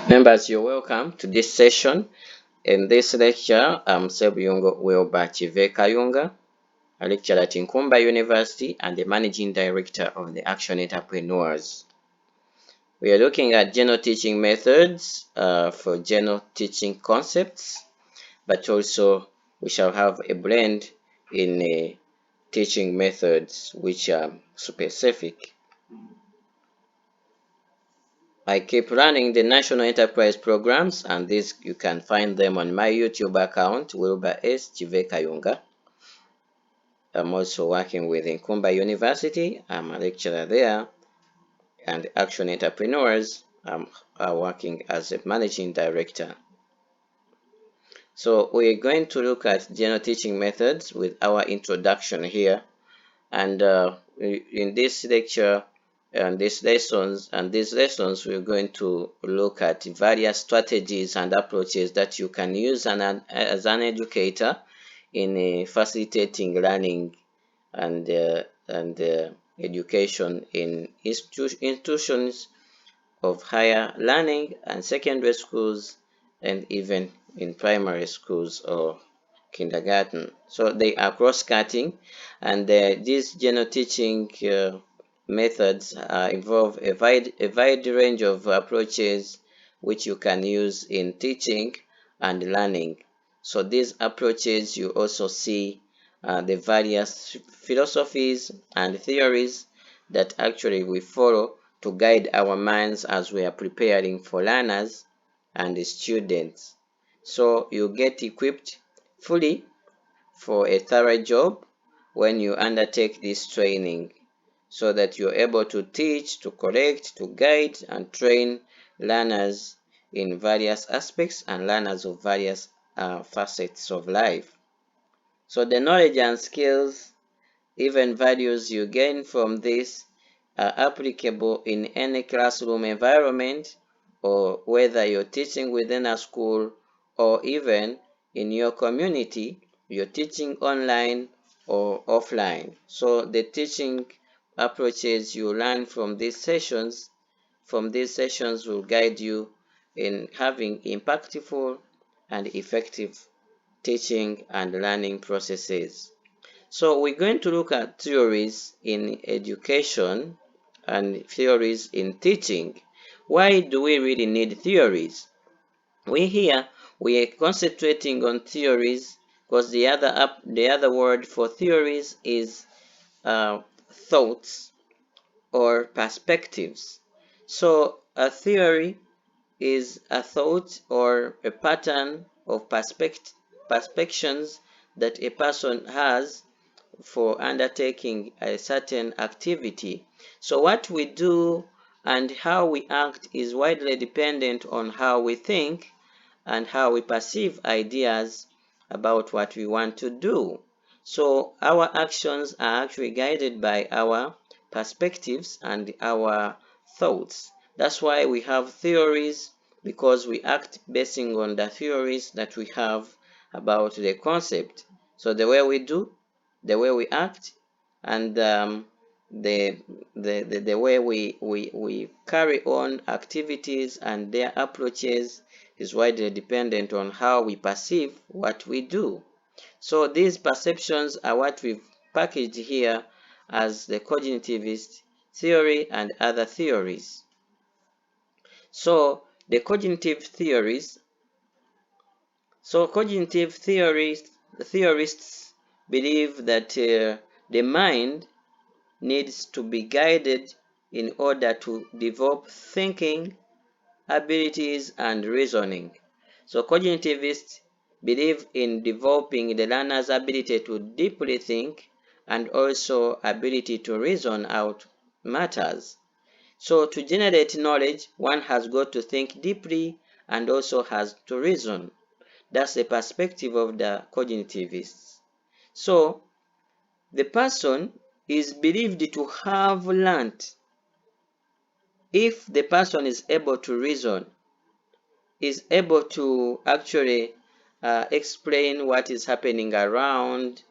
Members, you're welcome to this session. In this lecture, I'm Ssebuyungo Wilber Kivekayunga, a lecturer at Nkumba University and the Managing Director of the Action Entrepreneurs. We are looking at general teaching methods for general teaching concepts, but also we shall have a blend in teaching methods which are specific. I keep running the National Enterprise Programs, and these you can find them on my YouTube account, Wilber Ssebuyungo Kivekayunga. I'm also working with Nkumba University. I'm a lecturer there, and Action Entrepreneurs, I'm working as a managing director. So we're going to look at general teaching methods with our introduction here, and in this lecture and these lessons we're going to look at various strategies and approaches that you can use as an educator in facilitating learning and education in institutions of higher learning and secondary schools, and even in primary schools or kindergarten. So they are cross-cutting, and these general teaching methods involve a wide range of approaches which you can use in teaching and learning. So these approaches you also see the various philosophies and theories that actually we follow to guide our minds as we are preparing for learners and students. So you get equipped fully for a thorough job when you undertake this training, so that you're able to teach, to correct, to guide, and train learners in various aspects and learners of various facets of life. So the knowledge and skills, even values you gain from this are applicable in any classroom environment, or whether you're teaching within a school or even in your community, you're teaching online or offline. So the teaching approaches you learn from these sessions will guide you in having impactful and effective teaching and learning processes. So we're going to look at theories in education and theories in teaching. Why do we really need theories? We are concentrating on theories because the other word for theories is thoughts or perspectives. So a theory is a thought or a pattern of perspectives that a person has for undertaking a certain activity. So what we do and how we act is widely dependent on how we think and how we perceive ideas about what we want to do. So our actions are actually guided by our perspectives and our thoughts. That's why we have theories, because we act basing on the theories that we have about the concept. So the way we do, the way we act, and the way we carry on activities and their approaches is widely dependent on how we perceive what we do. So these perceptions are what we've packaged here as the cognitivist theory and other theories. So the cognitive theories, theorists believe that the mind needs to be guided in order to develop thinking abilities and reasoning. So cognitivists believe in developing the learner's ability to deeply think and also ability to reason out matters. So to generate knowledge, one has got to think deeply and also has to reason. That's the perspective of the cognitivists. So the person is believed to have learned. If the person is able to reason, is able to actually explain what is happening around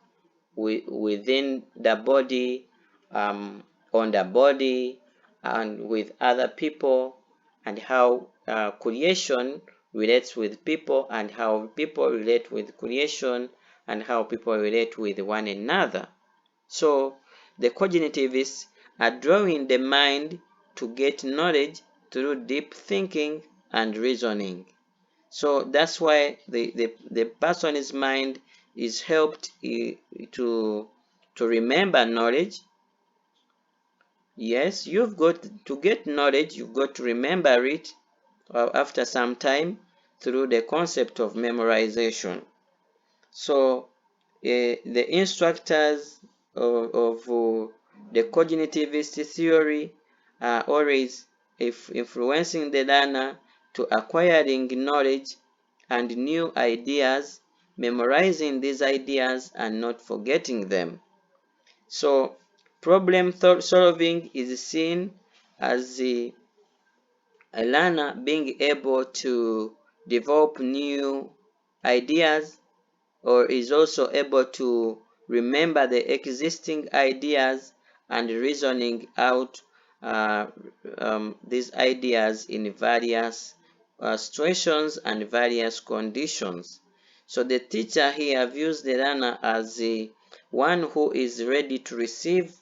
within the body, on the body, and with other people, and how creation relates with people, and how people relate with creation, and how people relate with one another. So the cognitivists are drawing the mind to get knowledge through deep thinking and reasoning. So that's why the person's mind is helped to remember knowledge. Yes, you've got to get knowledge, you've got to remember it after some time through the concept of memorization. So the instructors of the cognitivist theory are always influencing the learner to acquiring knowledge and new ideas, memorizing these ideas and not forgetting them. So problem solving is seen as a learner being able to develop new ideas, or is also able to remember the existing ideas and reasoning out these ideas in various situations and various conditions. So the teacher here views the learner as one who is ready to receive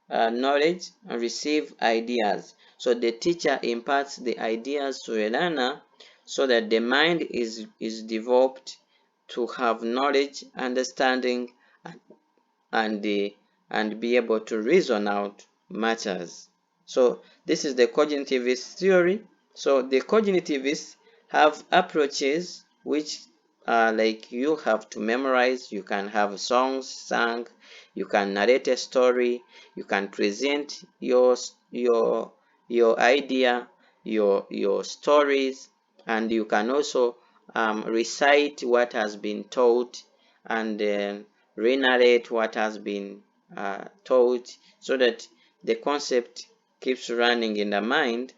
knowledge and receive ideas. So the teacher imparts the ideas to a learner so that the mind is developed to have knowledge, understanding, and and be able to reason out matters. So this is the cognitivist theory. So the cognitivists have approaches which are like you have to memorize. You can have songs sung, you can narrate a story, you can present your idea, your stories, and you can also recite what has been taught, and re-narrate what has been taught, so that the concept keeps running in the mind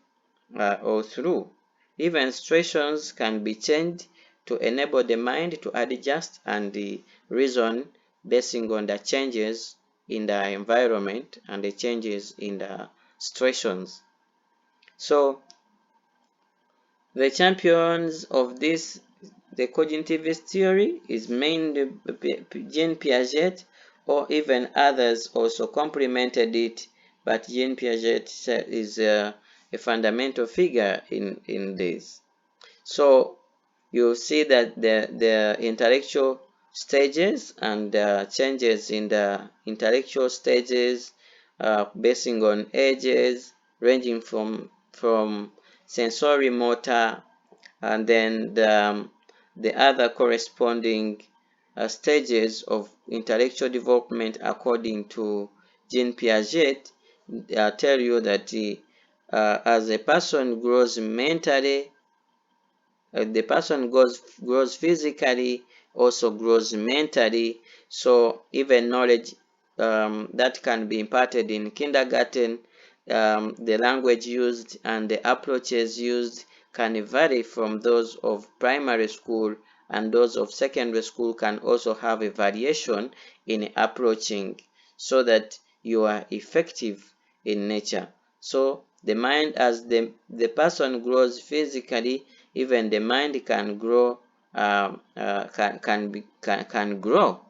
all through. Even situations can be changed to enable the mind to adjust and reason basing on the changes in the environment and the changes in the situations. So the champions of this, the cognitivist theory, is mainly Jean Piaget, or even others also complemented it, but Jean Piaget is a fundamental figure in this. So you see that the intellectual stages and changes in the intellectual stages basing on ages, ranging from sensory motor, and then the other corresponding stages of intellectual development according to Jean Piaget tell you that as a person grows mentally, the person grows physically, also grows mentally. So even knowledge that can be imparted in kindergarten, the language used and the approaches used can vary from those of primary school, and those of secondary school can also have a variation in approaching, so that you are effective in nature. So the mind, as the person grows physically, even the mind can grow, can grow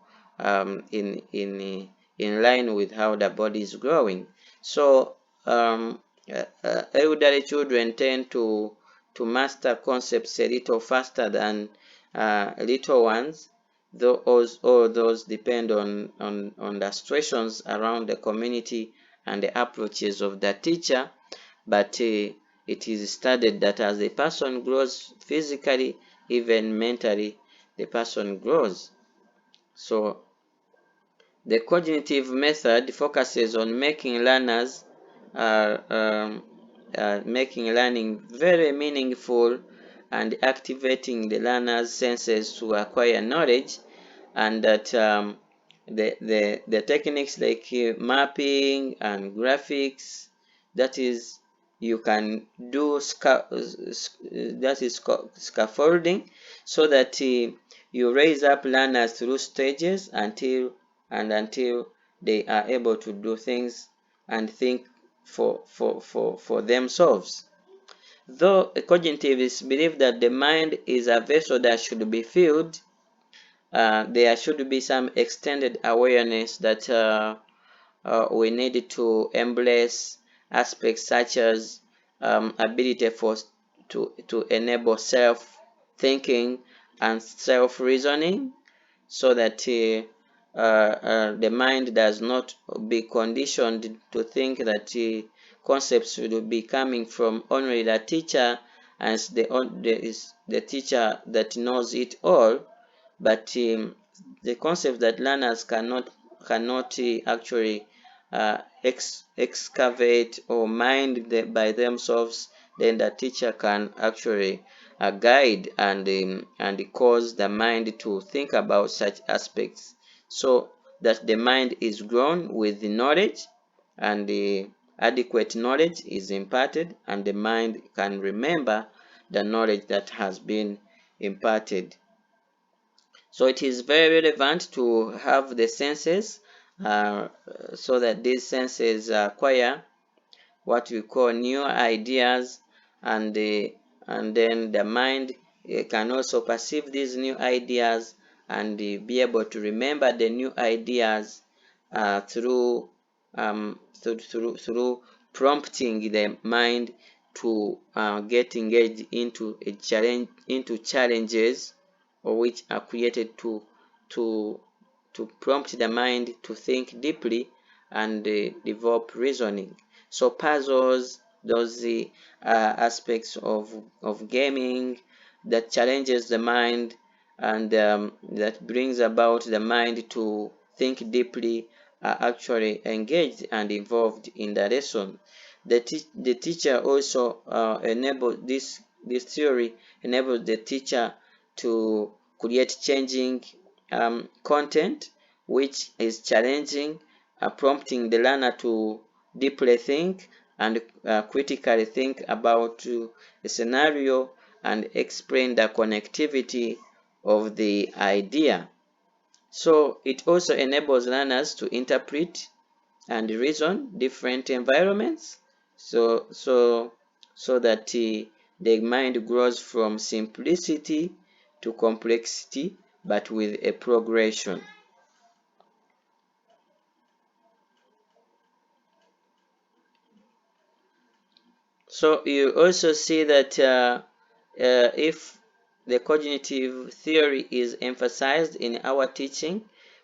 in line with how the body is growing. So elderly children tend to master concepts a little faster than little ones, though all those depend on the situations around the community and the approaches of the teacher. But it is studied that as a person grows physically, even mentally, the person grows. So the cognitive method focuses on making learning very meaningful and activating the learner's senses to acquire knowledge, and that the techniques like mapping and graphics, that is, you can do scaffolding, so that you raise up learners through stages until they are able to do things and think for themselves. Though cognitivists believe that the mind is a vessel that should be filled, there should be some extended awareness that we need to embrace aspects such as ability to enable self-thinking and self-reasoning, so that the mind does not be conditioned to think that concepts will be coming from only the teacher, as is the teacher that knows it all, but the concept that learners cannot actually excavate or mind by themselves, then the teacher can actually guide and cause the mind to think about such aspects, so that the mind is grown with the knowledge, and the adequate knowledge is imparted, and the mind can remember the knowledge that has been imparted. So it is very relevant to have the senses, uh, so that these senses acquire what we call new ideas, and and then the mind can also perceive these new ideas, and be able to remember the new ideas through prompting the mind to get engaged into challenges, or which are created to to prompt the mind to think deeply and develop reasoning. So puzzles, those aspects of gaming that challenges the mind, and that brings about the mind to think deeply, are actually engaged and involved in the lesson. The teacher also enables this theory enables the teacher to create changing content which is challenging, prompting the learner to deeply think and critically think about a scenario and explain the connectivity of the idea. So it also enables learners to interpret and reason different environments, so that the mind grows from simplicity to complexity, but with a progression. So you also see that if the cognitive theory is emphasized in our teaching,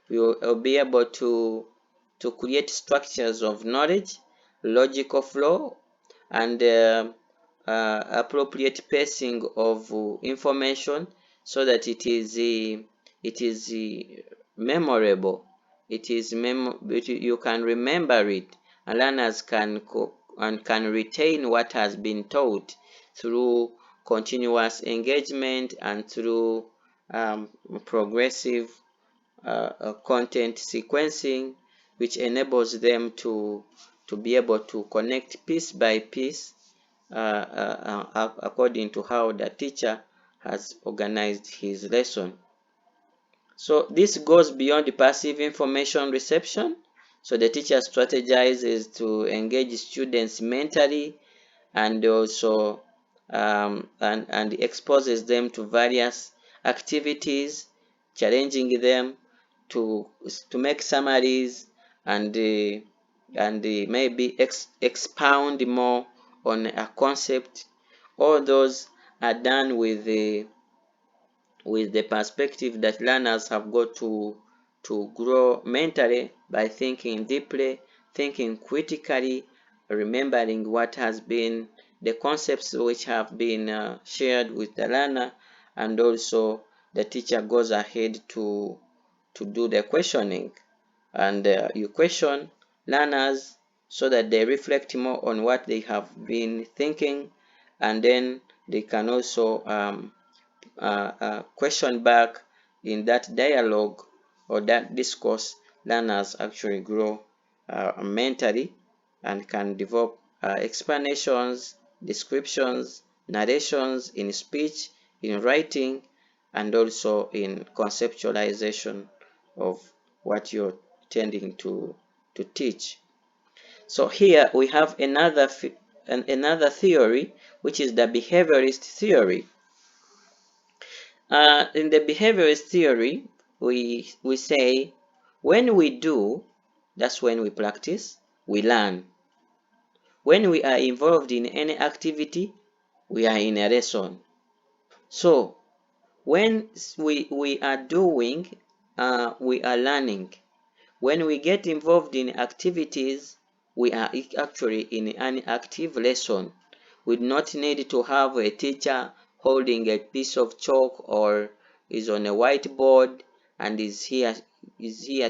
we will be able to create structures of knowledge, logical flow, and appropriate pacing of information, so that it is memorable. You can remember it, and learners can retain what has been taught through continuous engagement and through progressive content sequencing, which enables them to be able to connect piece by piece according to how the teacher has organized his lesson. So this goes beyond the passive information reception. So the teacher strategizes to engage students mentally, and also and exposes them to various activities, challenging them to make summaries, and maybe expound more on a concept. All those are done with the perspective that learners have got to grow mentally by thinking deeply, thinking critically, remembering what has been the concepts which have been shared with the learner, and also the teacher goes ahead to do the questioning, and you question learners so that they reflect more on what they have been thinking, and then they can also question back in that dialogue or that discourse. Learners actually grow mentally and can develop explanations, descriptions, narrations in speech, in writing, and also in conceptualization of what you're tending to teach. So here we have another another theory, which is the behaviorist theory. In the behaviorist theory, we say when we do, that's when we practice, we learn. When we are involved in any activity, we are in a lesson. So when we are doing, we are learning. When we get involved in activities, we are actually in an active lesson. We do not need to have a teacher holding a piece of chalk or is on a whiteboard and is here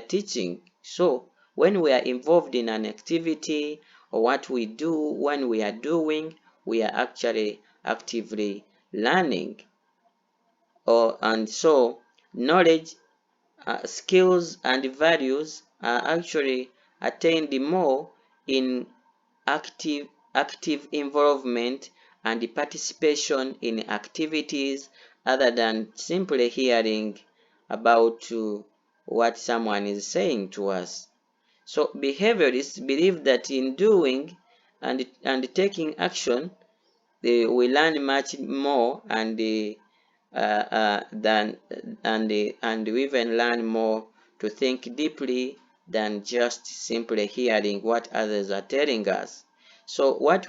teaching. So when we are involved in an activity or what we do when we are doing, we are actually actively learning. And so knowledge, skills and values are actually attained more in active involvement and participation in activities other than simply hearing about what someone is saying to us. So behaviorists believe that in doing and taking action, we learn much more than and we even learn more to think deeply than just simply hearing what others are telling us. So what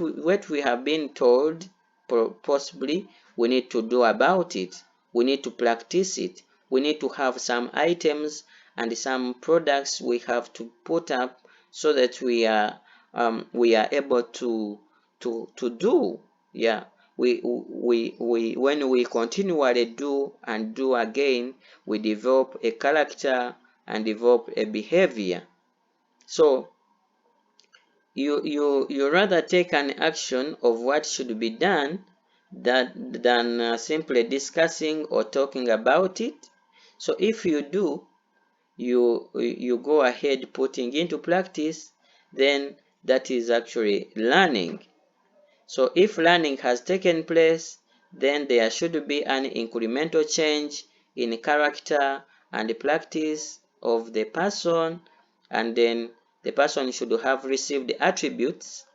we have been told, possibly we need to do about it. We need to practice it. We need to have some items and some products we have to put up so that we are able to do. Yeah, when we continually do and do again, we develop a character and develop a behavior. So you rather take an action of what should be done than simply discussing or talking about it. So if you do, you go ahead putting into practice, then that is actually learning. So if learning has taken place, then there should be an incremental change in character and practice of the person, and then the person should have received attributes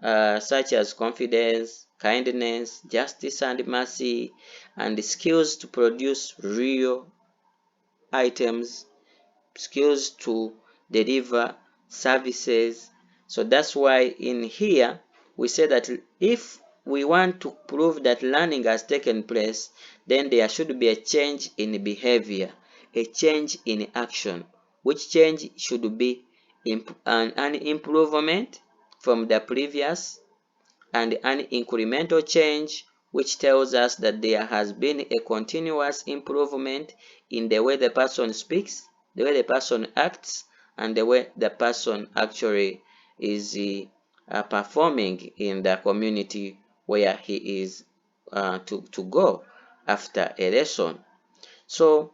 such as confidence, kindness, justice and mercy, and the skills to produce real items, skills to deliver services. So that's why in here we say that if we want to prove that learning has taken place, then there should be a change in behavior, a change in action, which change should be an improvement from the previous, and an incremental change which tells us that there has been a continuous improvement in the way the person speaks, the way the person acts, and the way the person actually is performing in the community where he is to go after a lesson. So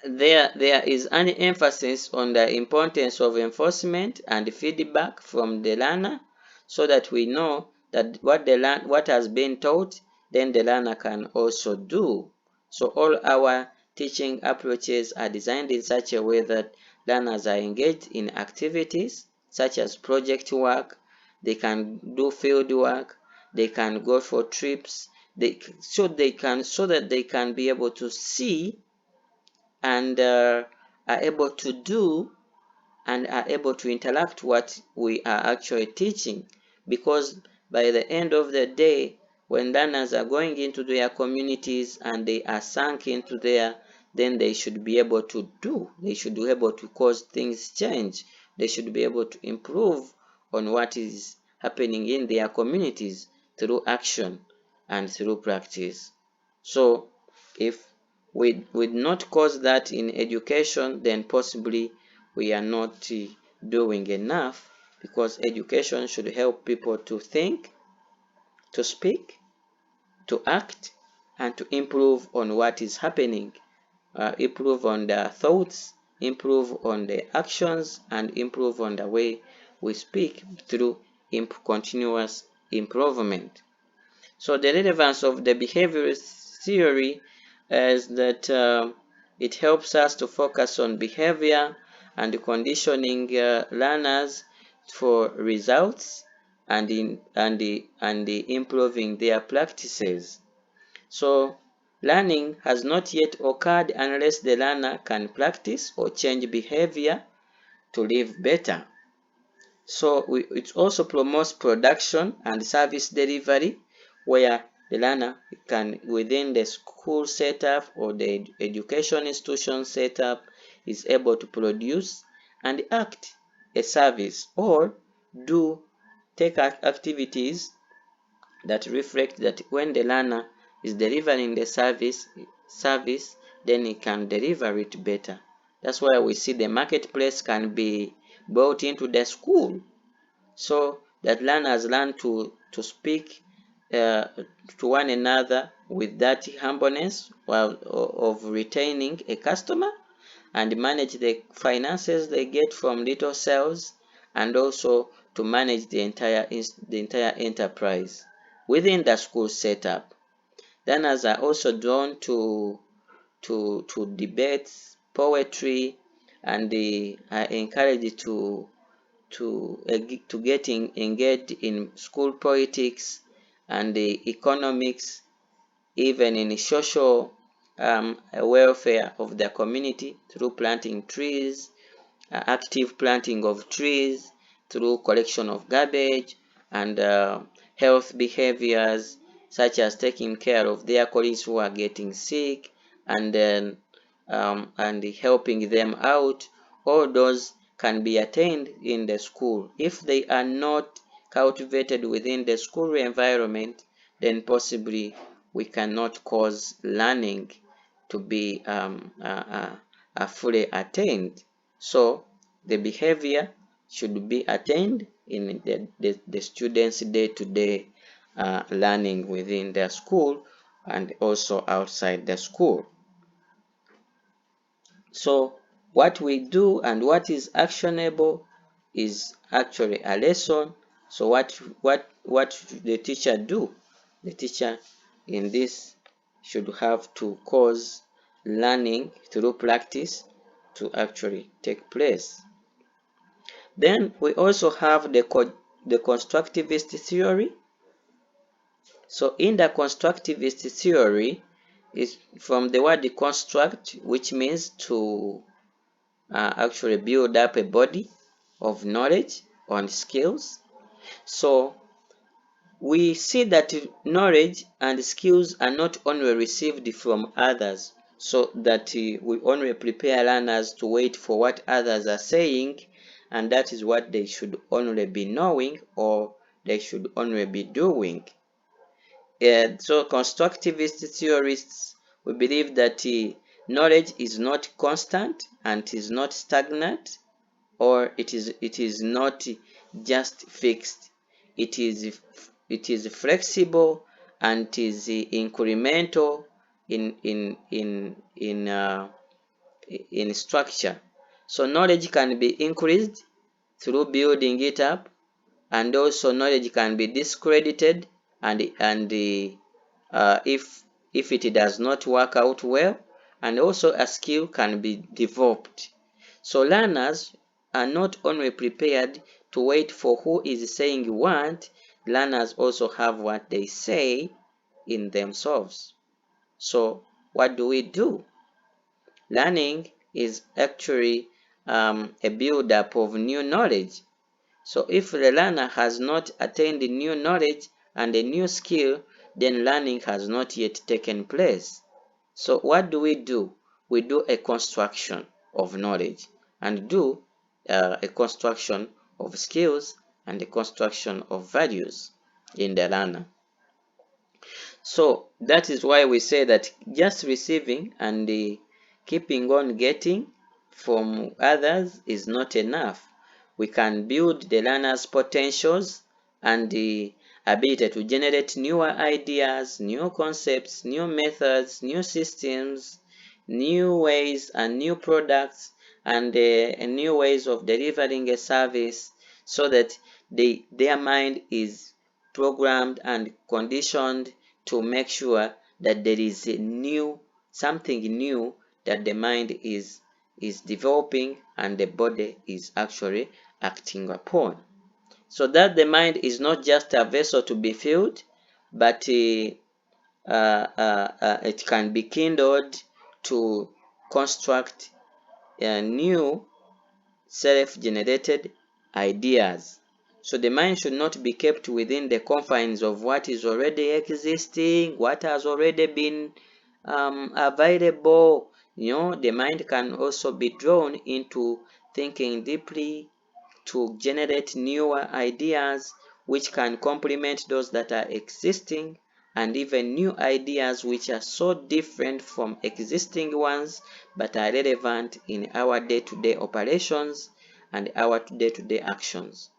there is an emphasis on the importance of enforcement and feedback from the learner, so that we know that what has been taught, then the learner can also do. So all our teaching approaches are designed in such a way that learners are engaged in activities such as project work, they can do field work, they can go for trips, so that they can be able to see and are able to do and are able to interact what we are actually teaching. Because by the end of the day, when learners are going into their communities and they are sunk into there, then they should be able to do, they should be able to cause things change, they should be able to improve on what is happening in their communities through action and through practice. So if we not cause that in education, then possibly we are not doing enough, because education should help people to think, to speak, to act, and to improve on what is happening, improve on their thoughts, improve on the actions, and improve on the way we speak through continuous improvement. So the relevance of the behaviorist theory is that it helps us to focus on behavior and conditioning learners for results, and improving their practices. So learning has not yet occurred unless the learner can practice or change behavior to live better. So it also promotes production and service delivery, where the learner can, within the school setup or the education institution setup, is able to produce and act a service or do take activities that reflect that when the learner is delivering the service, then he can deliver it better. That's why we see the marketplace can be brought into the school, so that learners learn to speak to one another with that humbleness of retaining a customer, and manage the finances they get from little sales, and also to manage the entire enterprise within the school setup. Learners are also drawn to debates, poetry, and they are encouraged to getting engaged in school politics and the economics, even in the social welfare of the community through planting trees, active planting of trees, through collection of garbage, and health behaviors such as taking care of their colleagues who are getting sick, and then and helping them out. All those can be attained in the school. If they are not cultivated within the school environment, then possibly we cannot cause learning to be fully attained. So the behavior should be attained in the students' day-to-day learning within their school and also outside the school. So what we do and what is actionable is actually a lesson. So what should the teacher do? The teacher in this should have to cause learning through practice to actually take place. Then we also have the constructivist theory. So in the constructivist theory is from the word construct, which means to actually build up a body of knowledge and skills. So we see that knowledge and skills are not only received from others, so that we only prepare learners to wait for what others are saying, and that is what they should only be knowing or they should only be doing. So constructivist theorists, we believe that knowledge is not constant and is not stagnant, or it is not just fixed. It is flexible and it is incremental in structure. So knowledge can be increased through building it up, and also knowledge can be discredited, and if it does not work out well, and also a skill can be developed. So learners are not only prepared to wait for who is saying what, learners also have what they say in themselves. So what do we do? Learning is actually a build-up of new knowledge. So if the learner has not attained new knowledge and a new skill, then learning has not yet taken place. So what do? We do a construction of knowledge and do a construction of skills and a construction of values in the learner. So that is why we say that just receiving and keeping on getting from others is not enough. We can build the learner's potentials and the ability to generate newer ideas, new concepts, new methods, new systems, new ways and new products, and new ways of delivering a service, so that their mind is programmed and conditioned to make sure that there is something new that the mind is developing and the body is actually acting upon. So that the mind is not just a vessel to be filled, but it can be kindled to construct new self-generated ideas. So the mind should not be kept within the confines of what is already existing, what has already been available. The mind can also be drawn into thinking deeply to generate newer ideas which can complement those that are existing, and even new ideas which are so different from existing ones but are relevant in our day-to-day operations and our day-to-day actions.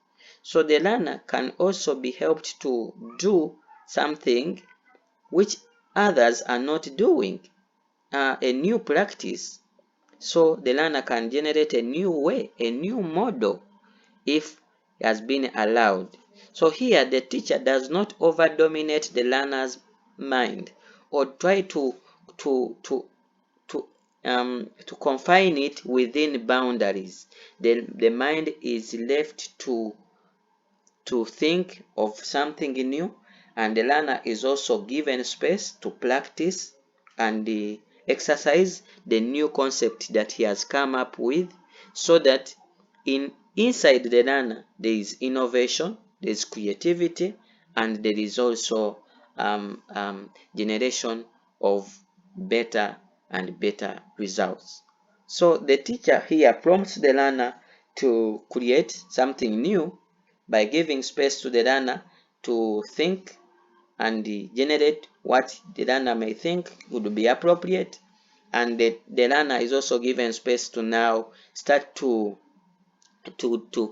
So the learner can also be helped to do something which others are not doing, a new practice. So the learner can generate a new way, a new model, if has been allowed. So here the teacher does not over dominate the learner's mind or try to to to confine it within boundaries. The mind is left to think of something new, and the learner is also given space to practice and exercise the new concept that he has come up with, so that inside the learner there is innovation, there is creativity, and there is also generation of better and better results. So the teacher here prompts the learner to create something new by giving space to the learner to think and generate what the learner may think would be appropriate. And the learner is also given space to now start to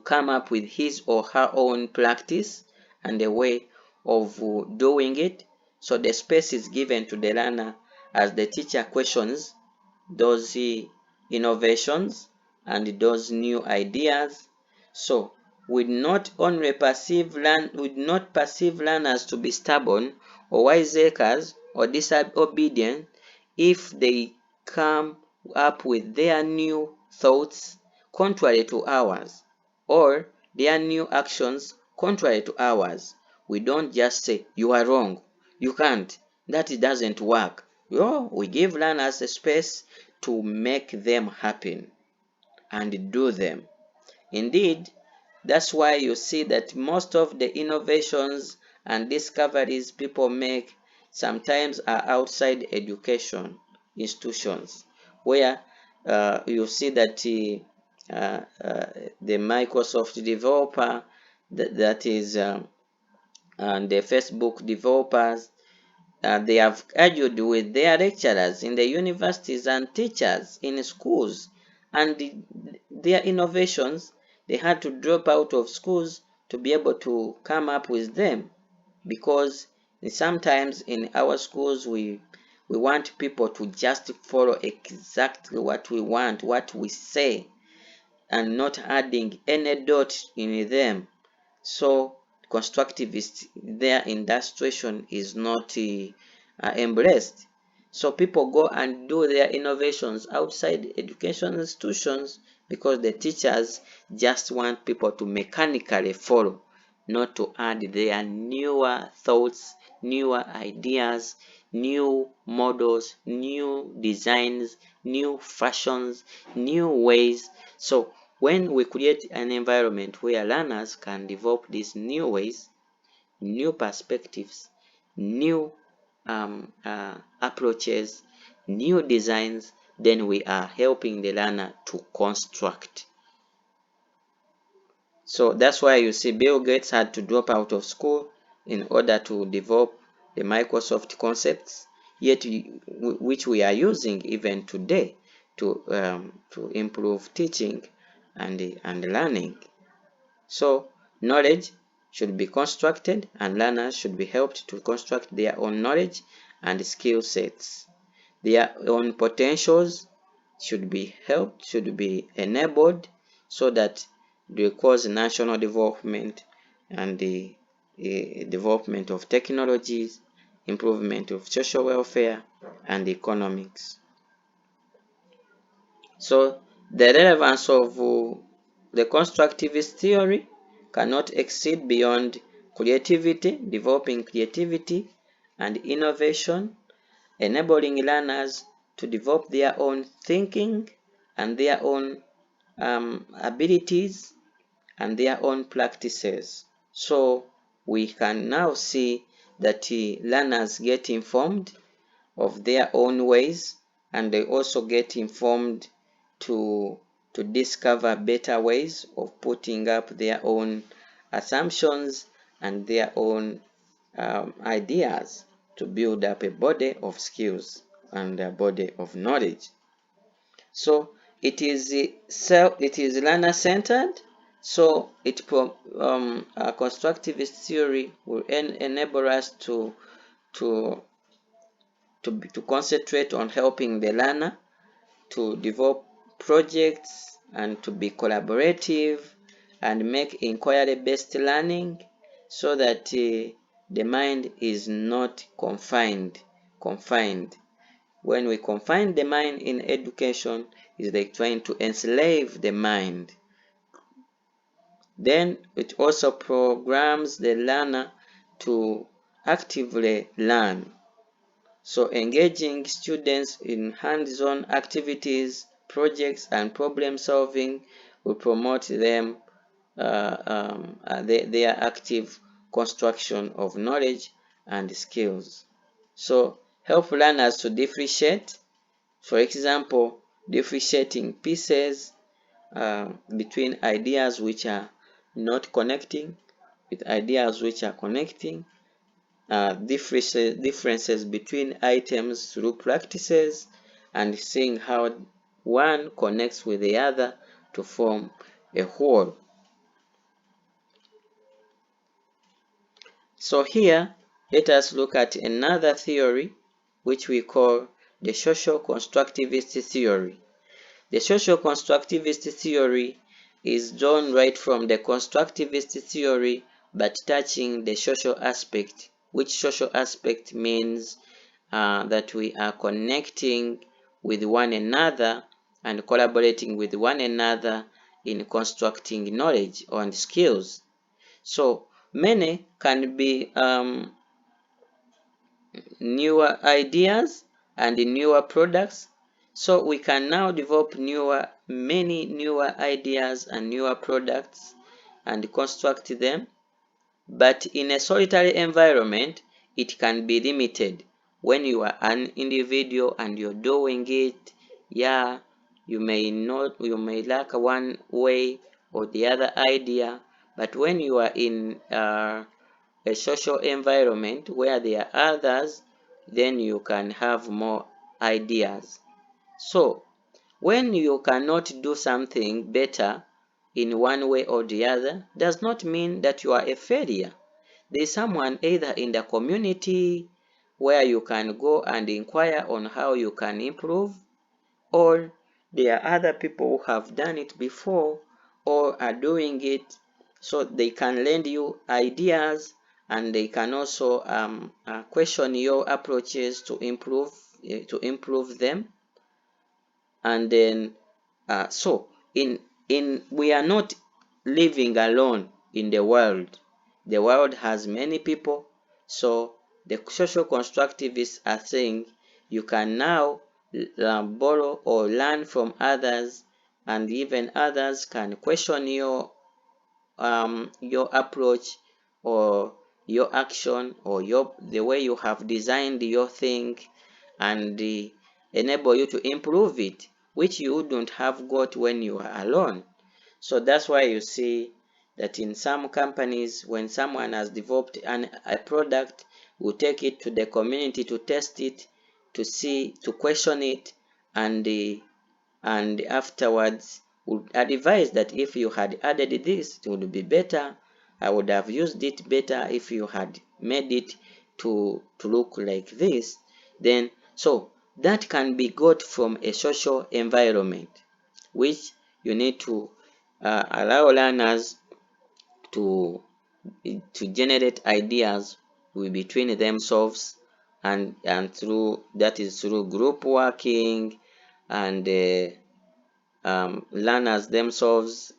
come up with his or her own practice and a way of doing it. So the space is given to the learner as the teacher questions those innovations and those new ideas. So would not perceive learners to be stubborn or wiseacres or disobedient if they come up with their new thoughts contrary to ours, or their new actions contrary to ours. We don't just say, you are wrong, you can't, that it doesn't work. We give learners a space to make them happen and do them. Indeed, that's why you see that most of the innovations and discoveries people make sometimes are outside education institutions, where you see that the Microsoft developer, that is, and the Facebook developers, they have argued with their lecturers in the universities and teachers in schools, and their innovations, they had to drop out of schools to be able to come up with them, because sometimes in our schools we want people to just follow exactly what we want, what we say, and not adding any dot in them. So constructivist there in that situation is not embraced. So people go and do their innovations outside education institutions because the teachers just want people to mechanically follow, not to add their newer thoughts, newer ideas, new models, new designs, new fashions, new ways. So when we create an environment where learners can develop these new ways, new perspectives, new approaches, new designs, then we are helping the learner to construct. So that's why you see Bill Gates had to drop out of school in order to develop the Microsoft concepts, yet which we are using even today to improve teaching and learning. So knowledge should be constructed, and learners should be helped to construct their own knowledge and skill sets. Their own potentials should be helped, should be enabled, so that they cause national development and the development of technologies, improvement of social welfare and economics. So the relevance of the constructivist theory cannot exceed beyond creativity, developing creativity and innovation, enabling learners to develop their own thinking and their own abilities and their own practices. So we can now see that learners get informed of their own ways, and they also get informed to discover better ways of putting up their own assumptions and their own ideas to build up a body of skills and a body of knowledge. So it is learner centered. So constructivist theory will enable us to to concentrate on helping the learner to develop projects and to be collaborative and make inquiry-based learning, so that the mind is not confined. When we confine the mind in education, it's like trying to enslave the mind. Then it also programs the learner to actively learn. So engaging students in hands-on activities, projects, and problem solving will promote them their active construction of knowledge and skills. So help learners to differentiate. For example, differentiating pieces between ideas which are not connecting with ideas which are connecting, differences between items through practices, and seeing how one connects with the other to form a whole. So here, let us look at another theory which we call the social constructivist theory. The social constructivist theory is drawn right from the constructivist theory, but touching the social aspect, which social aspect means that we are connecting with one another and collaborating with one another in constructing knowledge and skills. So many can be newer ideas and newer products. So we can now develop many newer ideas and newer products and construct them. But in a solitary environment, it can be limited. When you are an individual and you're doing it, yeah, you may lack one way or the other idea. But when you are in a social environment where there are others, then you can have more ideas. So when you cannot do something better in one way or the other, does not mean that you are a failure. There is someone either in the community where you can go and inquire on how you can improve, or there are other people who have done it before or are doing it, so they can lend you ideas, and they can also question your approaches to improve them. And then so in we are not living alone in the world. The world has many people. So the social constructivists are saying you can now borrow or learn from others, and even others can question your approach or your action or the way you have designed your thing, and enable you to improve it, which you wouldn't have got when you are alone. So that's why you see that in some companies, when someone has developed a product, will take it to the community to test it, to question it, and afterwards would advise that if you had added this, it would be better. I would have used it better if you had made it to look like this. Then, so that can be got from a social environment, which you need to allow learners to generate ideas between themselves, and through that is through group working, and learners themselves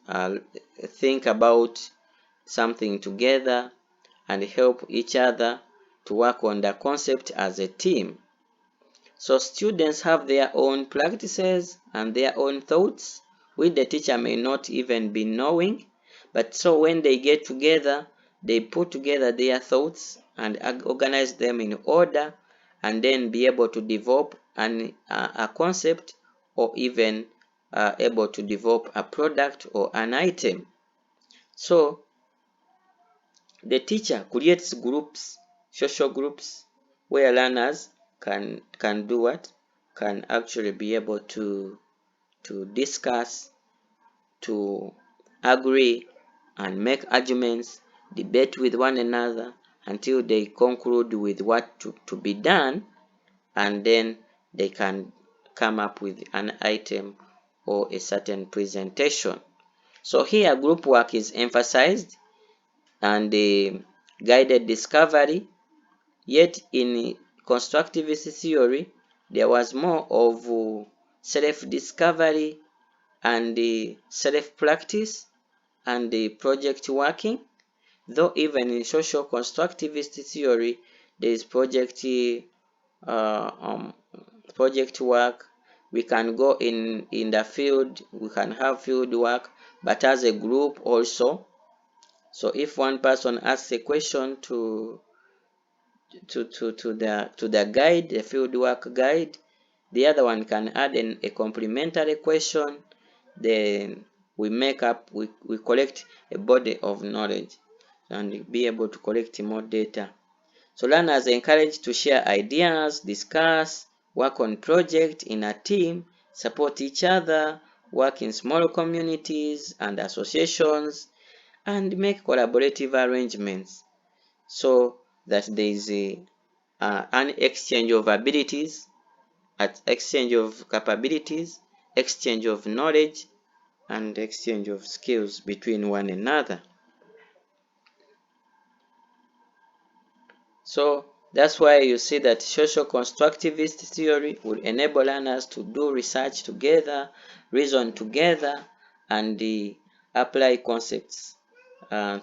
think about something together and help each other to work on the concept as a team. So students have their own practices and their own thoughts, which the teacher may not even be knowing. But so when they get together, they put together their thoughts and organize them in order, and then be able to develop a concept, or even able to develop a product or an item. So the teacher creates groups, social groups, where learners can do what? Can actually be able to discuss, to agree, and make arguments, debate with one another until they conclude with what to be done, and then they can come up with an item or a certain presentation. So here group work is emphasized, and the guided discovery. Yet in constructivist theory, there was more of self-discovery and self-practice and the project working. Though even in social constructivist theory, there is uh, um, project work. We can go in the field, we can have field work, but as a group also. So if one person asks a question to the guide, the fieldwork guide, the other one can add a complementary question. Then we collect a body of knowledge and be able to collect more data. So learners are encouraged to share ideas, discuss, work on projects in a team, support each other, work in small communities and associations, and make collaborative arrangements, so that there is an exchange of abilities, exchange of capabilities, exchange of knowledge, and exchange of skills between one another. So that's why you see that social constructivist theory will enable learners to do research together, reason together, and apply concepts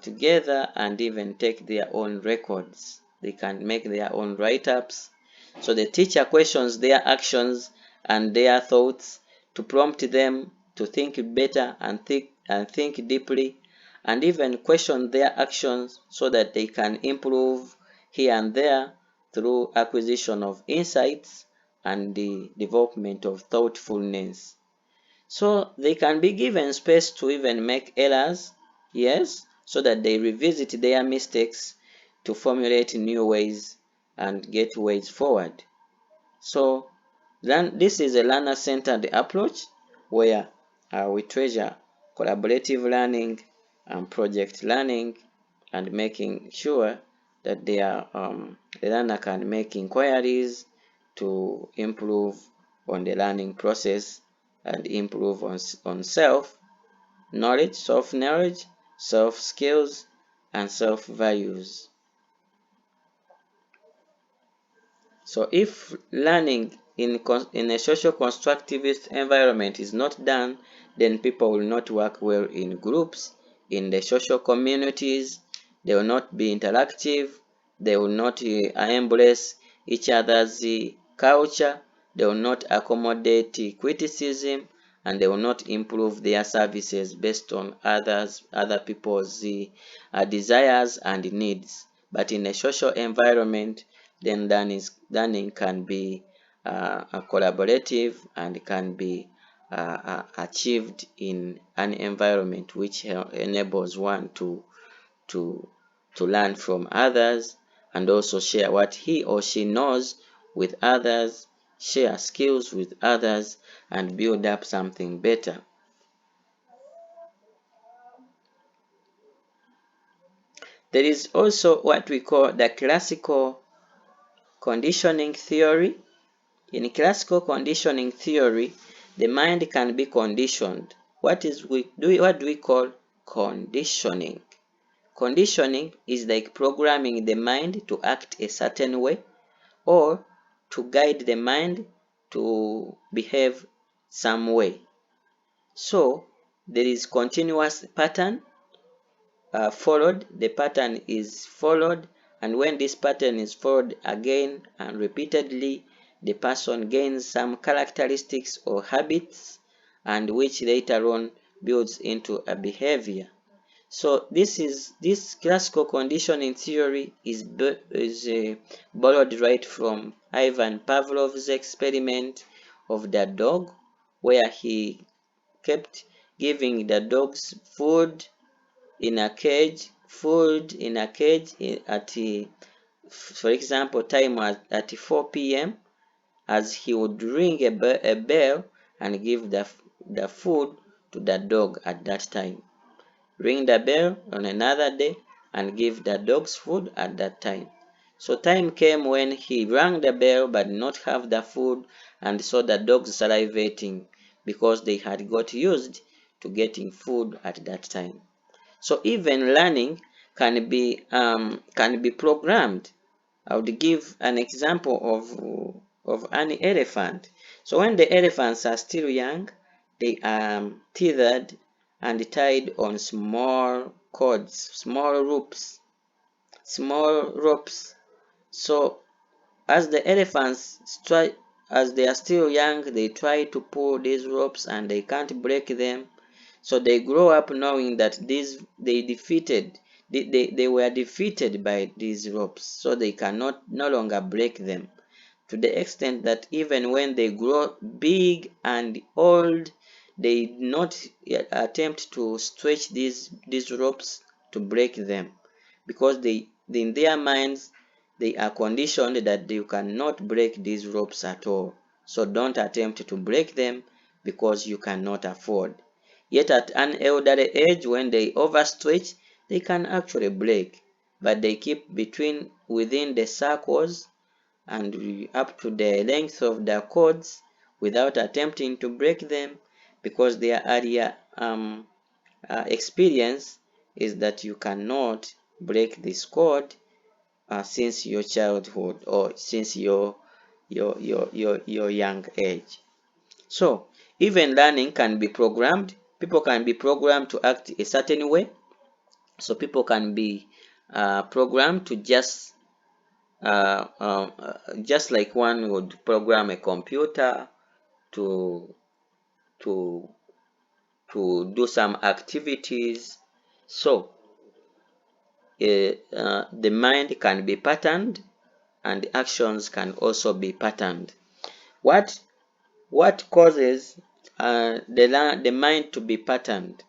together, and even take their own records. They can make their own write-ups. So the teacher questions their actions and their thoughts to prompt them to think better and think deeply, and even question their actions so that they can improve here and there through acquisition of insights and the development of thoughtfulness. So they can be given space to even make errors, yes, so that they revisit their mistakes to formulate new ways and get ways forward. So this is a learner-centered approach where we treasure collaborative learning and project learning, and making sure that the learner can make inquiries to improve on the learning process and improve on self-knowledge, self-knowledge, self-skills, and self-values. So if learning in a social constructivist environment is not done, then people will not work well in groups, in the social communities. They will not be interactive. They will not embrace each other's culture. They will not accommodate criticism, and they will not improve their services based on other people's desires and needs. But in a social environment, then learning can be collaborative and can be achieved in an environment which enables one to learn from others, and also share what he or she knows with others, share skills with others, and build up something better. There is also what we call the classical conditioning theory. In classical conditioning theory, the mind can be conditioned. What do we call conditioning? Conditioning is like programming the mind to act a certain way, or to guide the mind to behave some way. So there is continuous pattern followed, the pattern is followed, and when this pattern is followed again and repeatedly, the person gains some characteristics or habits, and which later on builds into a behavior. So this classical conditioning theory is borrowed right from Ivan Pavlov's experiment of the dog, where he kept giving the dogs food in a cage, at, for example, time at 4 p.m., as he would ring a bell and give the food to the dog at that time. Ring the bell on another day and give the dogs food at that time. So time came when he rang the bell but not have the food, and saw the dogs salivating because they had got used to getting food at that time. So even learning can be programmed. I would give an example of an elephant. So when the elephants are still young, they are tethered and tied on small cords, small ropes. So as the elephants try, as they are still young, they try to pull these ropes and they can't break them. So they grow up knowing that they were defeated by these ropes, so they cannot no longer break them, to the extent that even when they grow big and old, they not attempt to stretch these ropes to break them, because in their minds they are conditioned that you cannot break these ropes at all. So don't attempt to break them because you cannot afford. Yet at an elderly age, when they overstretch, they can actually break, but they keep within the circles and up to the length of the cords without attempting to break them, because their earlier experience is that you cannot break this cord since your childhood or since your young age. So even learning can be programmed. People can be programmed to act a certain way. So people can be programmed to just like one would program a computer to to do some activities. So the mind can be patterned, and actions can also be patterned. What causes the mind to be patterned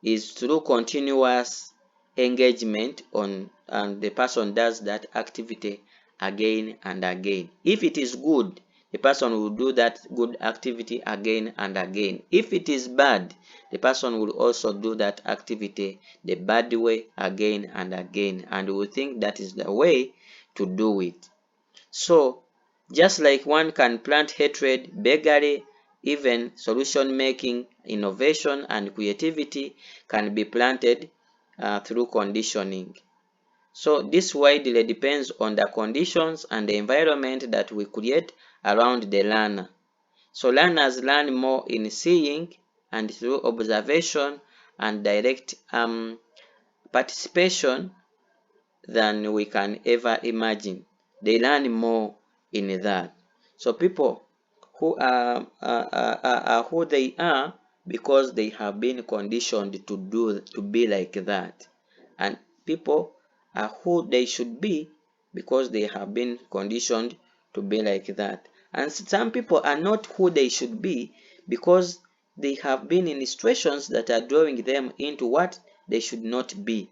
is through continuous engagement on, and the person does that activity again and again. If it is good, the person will do that good activity again and again. If it is bad, the person will also do that activity the bad way again and again, and will think that is the way to do it. So just like one can plant hatred, beggary, even solution making, innovation, and creativity can be planted through conditioning. So this widely depends on the conditions and the environment that we create around the learner. So learners learn more in seeing and through observation and direct participation than we can ever imagine. They learn more in that. So people who are who they are because they have been conditioned to be like that, and people are who they should be because they have been conditioned to be like that. And some people are not who they should be because they have been in situations that are drawing them into what they should not be.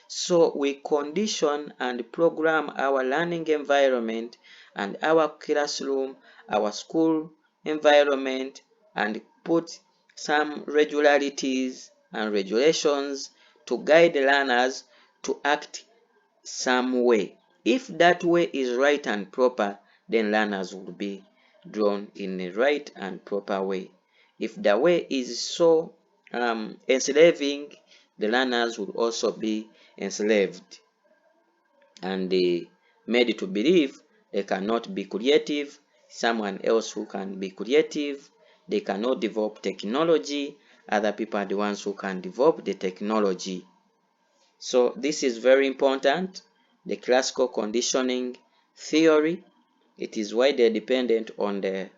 So we condition and program our learning environment and our classroom, our school environment, and put some regularities and regulations to guide learners to act some way. If that way is right and proper, then learners will be drawn in a right and proper way. If the way is so enslaving, the learners will also be enslaved and made to believe they cannot be creative. Someone else who can be creative, they cannot develop technology. Other people are the ones who can develop the technology. So this is very important. The classical conditioning theory, it is widely dependent on the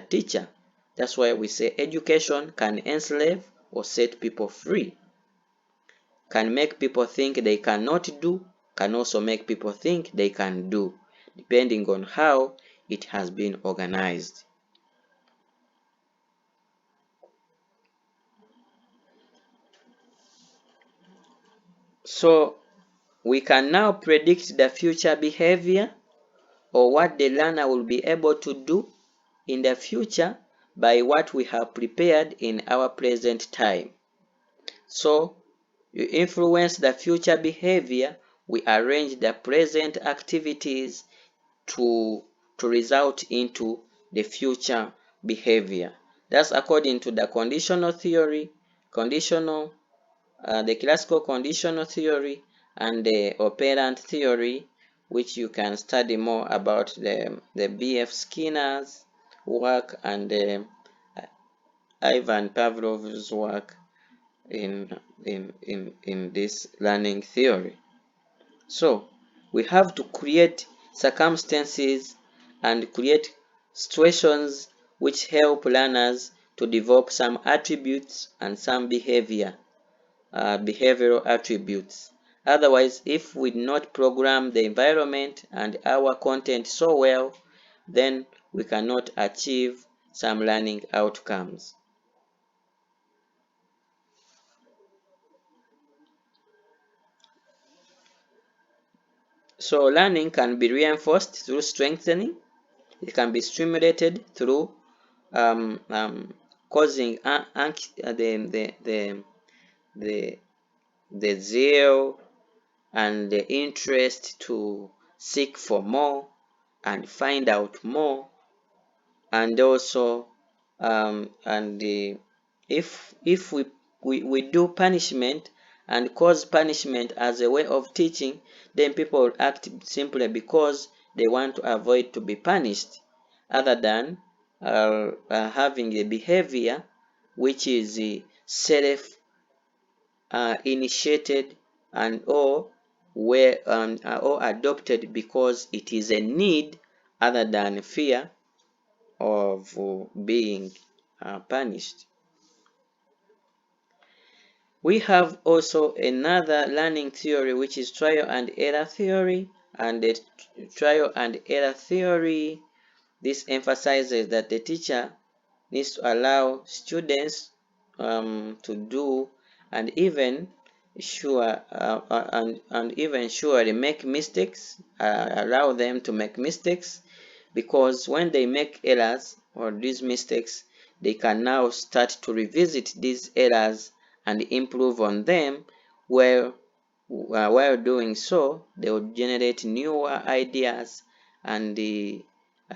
teacher. That's why we say education can enslave or set people free. Can make people think they cannot do, can also make people think they can do, depending on how it has been organized. So we can now predict the future behavior or what the learner will be able to do in the future by what we have prepared in our present time. So you influence the future behavior, we arrange the present activities to result into the future behavior. That's according to the conditional theory, the classical conditional theory, and the operant theory, which you can study more about the B.F. Skinner's work and Ivan Pavlov's work in this learning theory. So we have to create circumstances and create situations which help learners to develop some attributes and some behavioral attributes. Otherwise, if we do not program the environment and our content so well, then we cannot achieve some learning outcomes. So learning can be reinforced through strengthening. It can be stimulated through causing the the zeal and the interest to seek for more and find out more, and also if we do punishment and cause punishment as a way of teaching, then people will act simply because they want to avoid to be punished, other than having a behavior which is self initiated and or adopted because it is a need other than fear of being punished. We have also another learning theory, which is trial and error theory. And the trial and error theory, this emphasizes that the teacher needs to allow students to do and even even surely make mistakes, allow them to make mistakes, because when they make errors or these mistakes, they can now start to revisit these errors and improve on them, while doing so, they will generate newer ideas and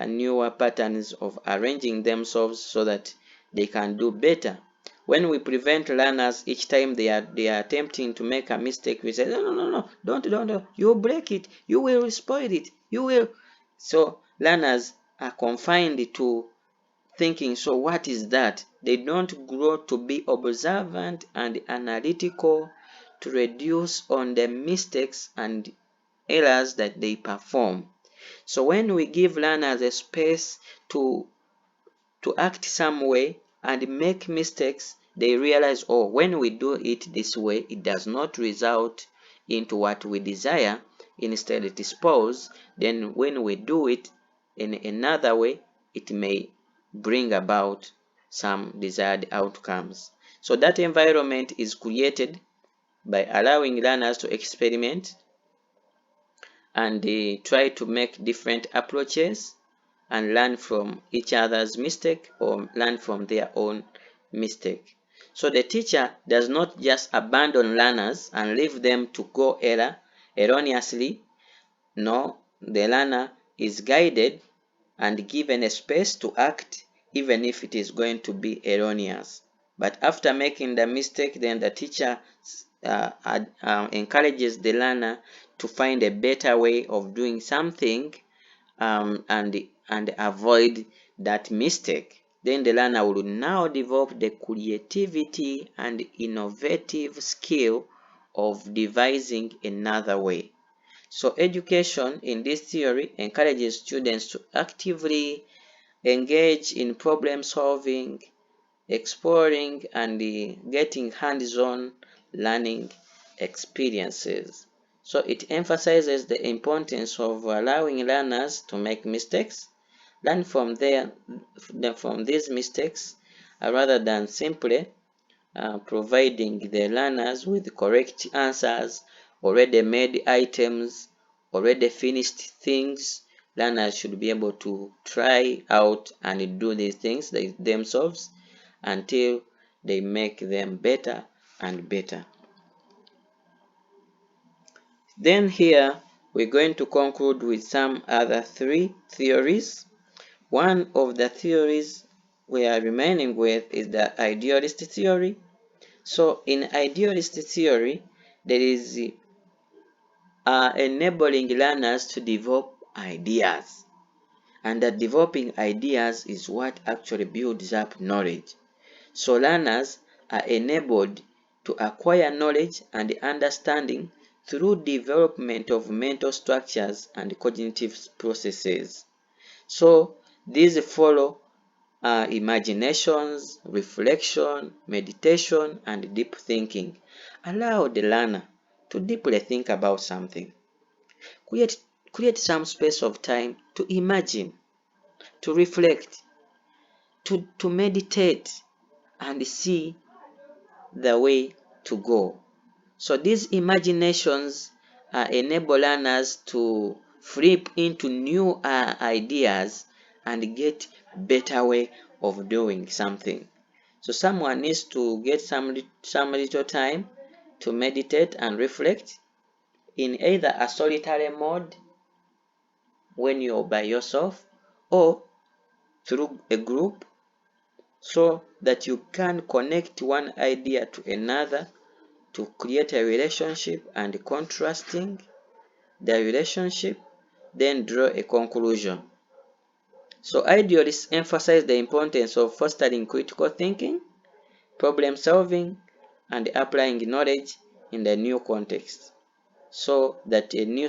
newer patterns of arranging themselves so that they can do better. When we prevent learners each time they are attempting to make a mistake, we say, no, no, no, no, don't, you break it, you will spoil it, you will. So learners are confined to thinking, so what is that? They don't grow to be observant and analytical to reduce on the mistakes and errors that they perform. So when we give learners a space to act some way and make mistakes, they realize, oh, when we do it this way, it does not result into what we desire. Instead, it is spoils. Then when we do it in another way, it may bring about some desired outcomes. So that environment is created by allowing learners to experiment and they try to make different approaches and learn from each other's mistake or learn from their own mistake. So the teacher does not just abandon learners and leave them to go erroneously. No, the learner is guided and given a space to act even if it is going to be erroneous. But after making the mistake, then the teacher encourages the learner to find a better way of doing something and avoid that mistake. Then the learner will now develop the creativity and innovative skill of devising another way. So education in this theory encourages students to actively engage in problem solving, exploring, and getting hands-on learning experiences. So it emphasizes the importance of allowing learners to make mistakes, learn from these mistakes, rather than simply providing the learners with correct answers, already made items, already finished things. Learners should be able to try out and do these things themselves until they make them better and better. Then here we're going to conclude with some other three theories. One of the theories we are remaining with is the idealist theory. So in idealist theory, there is enabling learners to develop ideas. And that developing ideas is what actually builds up knowledge. So learners are enabled to acquire knowledge and understanding through development of mental structures and cognitive processes. So these follow imaginations, reflection, meditation, and deep thinking. Allow the learner to deeply think about something. Create, create some space of time to imagine, to reflect, to meditate, and see the way to go. So these imaginations enable learners to flip into new ideas and get better way of doing something. So someone needs to get some little time to meditate and reflect in either a solitary mode when you're by yourself or through a group, so that you can connect one idea to another to create a relationship, and contrasting the relationship, then draw a conclusion. So idealists emphasize the importance of fostering critical thinking, problem solving, and applying knowledge in the new context, so that a new